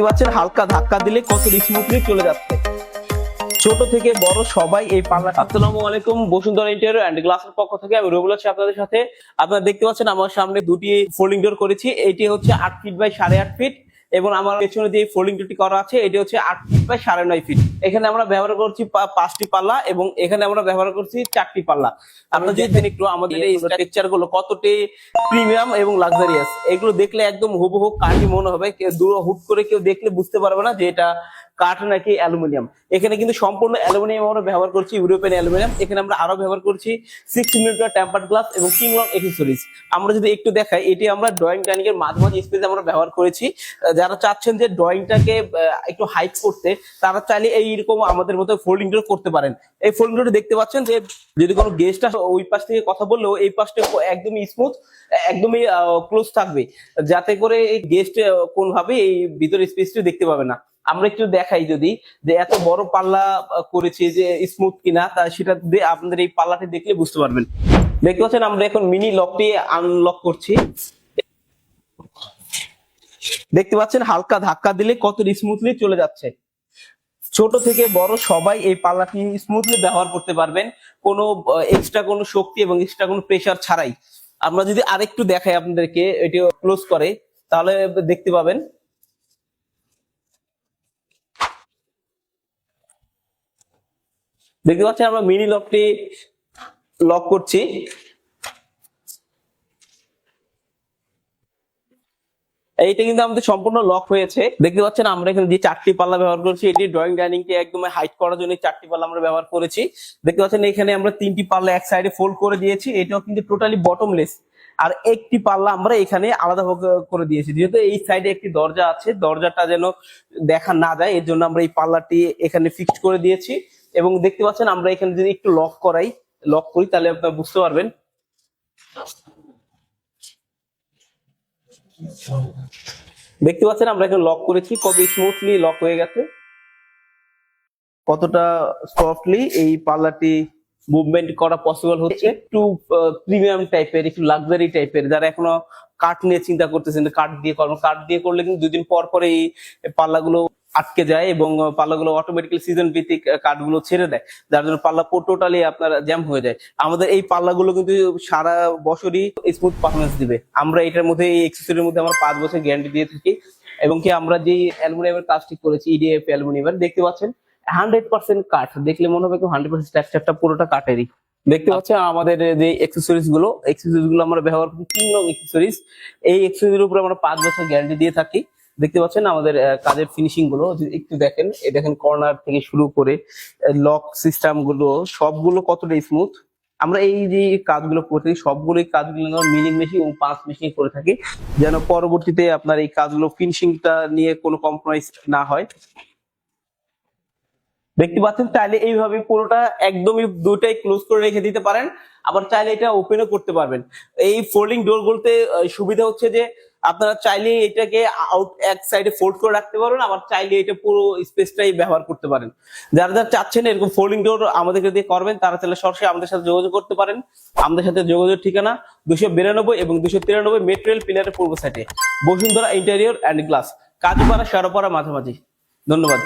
দেখতে পাচ্ছেন হালকা ধাক্কা দিলে কত স্মুথলি চলে যাচ্ছে। ছোট থেকে বড় সবাই এই পাল্লা। আসসালামু আলাইকুম, বসুন্ধরা ইন্টেরিয়র এন্ড গ্লাসের পক্ষ থেকে আমি রবিউল আছি আপনাদের সাথে। আপনারা দেখতে পাচ্ছেন আমার সামনে দুটি ফোল্ডিং ডোর করেছি। এটি হচ্ছে 8 ফিট বাই 8.5 ফিট এবং আমার পেছনে যে ফোল্ডিং ডোরটি করা আছে এটি হচ্ছে 8 ফিট বাই 9.5 ফিট। এখানে আমরা ব্যবহার করছি 5টি পাল্লা এবং এখানে আমরা ব্যবহার করছি 4টি পাল্লা। আপনারা দেখবেন একটু আমাদের এই স্ট্রাকচার গুলো কতটি প্রিমিয়াম এবং লাক্সারিয়াস। এগুলো দেখলে একদম হুবহু কাঠই মনে হবে, কেউ দূর হুট করে কেউ দেখলে বুঝতে পারবে না যে এটা কাঠ নাকি অ্যালুমিনিয়াম। এখানে কিন্তু সম্পূর্ণ অ্যালুমিনিয়াম আমরা ব্যবহার করছি, ইউরোপিয়ান অ্যালুমিনিয়াম। এখানে আমরা আরো ব্যবহার করছি 6 মিলিমিটার টেম্পারড গ্লাস এবং কিংলং অ্যাক্সেসরিজ। আমরা যদি একটু দেখাই, এটি আমরা ড্রয়িং ডাইনিং এর মাঝামাঝি স্পেসে আমরা ব্যবহার করেছি। যারা চাচ্ছেন যে ড্রয়িংটাকে একটু হাইট করতে, তারা চাইলে এইরকম আমাদের মতো ফোল্ডিং ডোর করতে পারেন। এই ফোল্ডিং ডোর দেখতে পাচ্ছেন যে যদি কোনো গেস্ট ওই পাশ থেকে কথা বললেও এই পাশটা একদমই স্মুথ, একদমই ক্লোজ থাকবে, যাতে করে এই গেস্ট কোনভাবে এই ভিতরে স্পেসটি দেখতে পাবে না। আমরা একটু দেখাই যদি যে এত বড় পাল্লা করেছি যে স্মুথ কিনা, তা সেটা আপনাদের এই পাল্লাটি দেখলে বুঝতে পারবেন। দেখতে পাচ্ছেন আমরা এখন মিনি লকটি আনলক করছি। দেখতে পাচ্ছেন হালকা ধাক্কা দিলে কত স্মুথলি চলে যাচ্ছে। ছোট থেকে বড় সবাই এই পাল্লাটি স্মুথলি ব্যবহার করতে পারবেন, কোনো এক্সট্রা কোনো শক্তি এবং এক্সট্রা কোনো প্রেসার ছাড়াই। আমরা যদি আরেকটু দেখাই আপনাদেরকে, এটি ক্লোজ করে, তাহলে দেখতে পাবেন। দেখতে পাচ্ছেন আমরা মিনি লকটি লক করছি। এইটা কিন্তু আমাদের সম্পূর্ণ লক হয়েছে। দেখতে পাচ্ছেন আমরা এখানে যে 4টি পাল্লা ব্যবহার করছি, এটি ড্রয়িং ডাইনিং কে একদম হাইট করার জন্য 4টি পাল্লা আমরা ব্যবহার করেছি। দেখতে পাচ্ছেন এখানে আমরা 3টি পাল্লা এক সাইডে ফোল্ড করে দিয়েছি, এটাও কিন্তু টোটালি বটমলেস। আর একটি পাল্লা আমরা এখানে আলাদা করে দিয়েছি, যেহেতু এই সাইডে একটি দরজা আছে, দরজাটা যেন দেখা না যায় এর জন্য আমরা এই পাল্লাটি এখানে ফিক্সড করে দিয়েছি। এবং দেখতে পাচ্ছেন আমরা এখানে যদি একটু লক করি তাহলে আপনারা বুঝতে পারবেন। দেখতে পাচ্ছেন আমরা এখানে লক করেছি, কত স্মুথলি লক হয়ে গেছে, কতটা সফটলি এই পাল্লাটি মুভমেন্ট করা পসিবল হচ্ছে। একটু প্রিমিয়াম টাইপের, একটু লাক্সারি টাইপের, যারা এখনো কাঠ নিয়ে চিন্তা করতেছেন কাঠ দিয়ে করবেন, কাঠ দিয়ে করলে কিন্তু 2 দিন পর পরে এই পাল্লাগুলো আটকে যায় এবং পাল্লাগুলো অটোমেটিক্যালি সিজন ভিত্তিক কাঠগুলো ছেড়ে দেয়, যার জন্য পাল্লা টোটালি আপনার জ্যাম হয়ে যায়। আমাদের এই পাল্লাগুলো কিন্তু সারা বছরই স্মুথ পারফরমেন্স দিবে। আমরা এটার মধ্যে এই অ্যাক্সেসরির মধ্যে আমরা 5 বছর গ্যারান্টি দিয়ে থাকি। এবং কি আমরা যে অ্যালুমিনিয়ামের কাজটি করেছি, ইডিএফ অ্যালুমিনিয়ামের, দেখতে পাচ্ছেন 100% কাঠ, দেখলে মনে হবে 100% স্ট্রাকচারটা পুরোটা কাঠেরই। দেখতে পাচ্ছেন আমাদের যে অ্যাক্সেসরিজ গুলো আমরা ব্যবহার করি কিংলং অ্যাক্সেসরিজ। এই অ্যাক্সেসরিজের উপরে আমরা 5 বছর গ্যারান্টি দিয়ে থাকি। দেখতে পাচ্ছেন আমাদের কাজের ফিনিশিং গুলো একটু দেখেন, এই দেখেন কর্নার থেকে শুরু করে লক সিস্টেম গুলো সবগুলো কতটা স্মুথ। আমরা এই যে কাজগুলো করতে সবগুলোই কাজগুলো মিলিং মেশিন এবং পাঁচ মেশিন করে থাকি, যেন পরবর্তীতে আপনার এই কাজগুলো ফিনিশিংটা নিয়ে কোনো কম্প্রোমাইজ না হয়। দেখতে পাচ্ছেন চাইলে এইভাবে পুরোটা একদমই দুটাই ক্লোজ করে রেখে দিতে পারেন, আবার চাইলে এটা ওপেনও করতে পারবেন। এই ফোল্ডিং ডোর বলতে সুবিধা হচ্ছে যে আপনারা চাইলে এটাকে আউট এক সাইডে ফোল্ড করে রাখতে পারেন, আবার চাইলে এটা পুরো স্পেসটাই ব্যবহার করতে পারেন। যারা যারা চাচ্ছেন এরকম ফোল্ডিং ডোর আমাদেরকে দিয়ে করবেন, তারা তাহলে সরাসরি আমাদের সাথে যোগাযোগ করতে পারেন। আমাদের সাথে যোগাযোগের ঠিকানা 292 এবং 293 মেট্রোরেল পিলারের পূর্ব সাইডে, Bashundhara interior and glass, Kazipara Sheorapara মাঝামাঝি। ধন্যবাদ।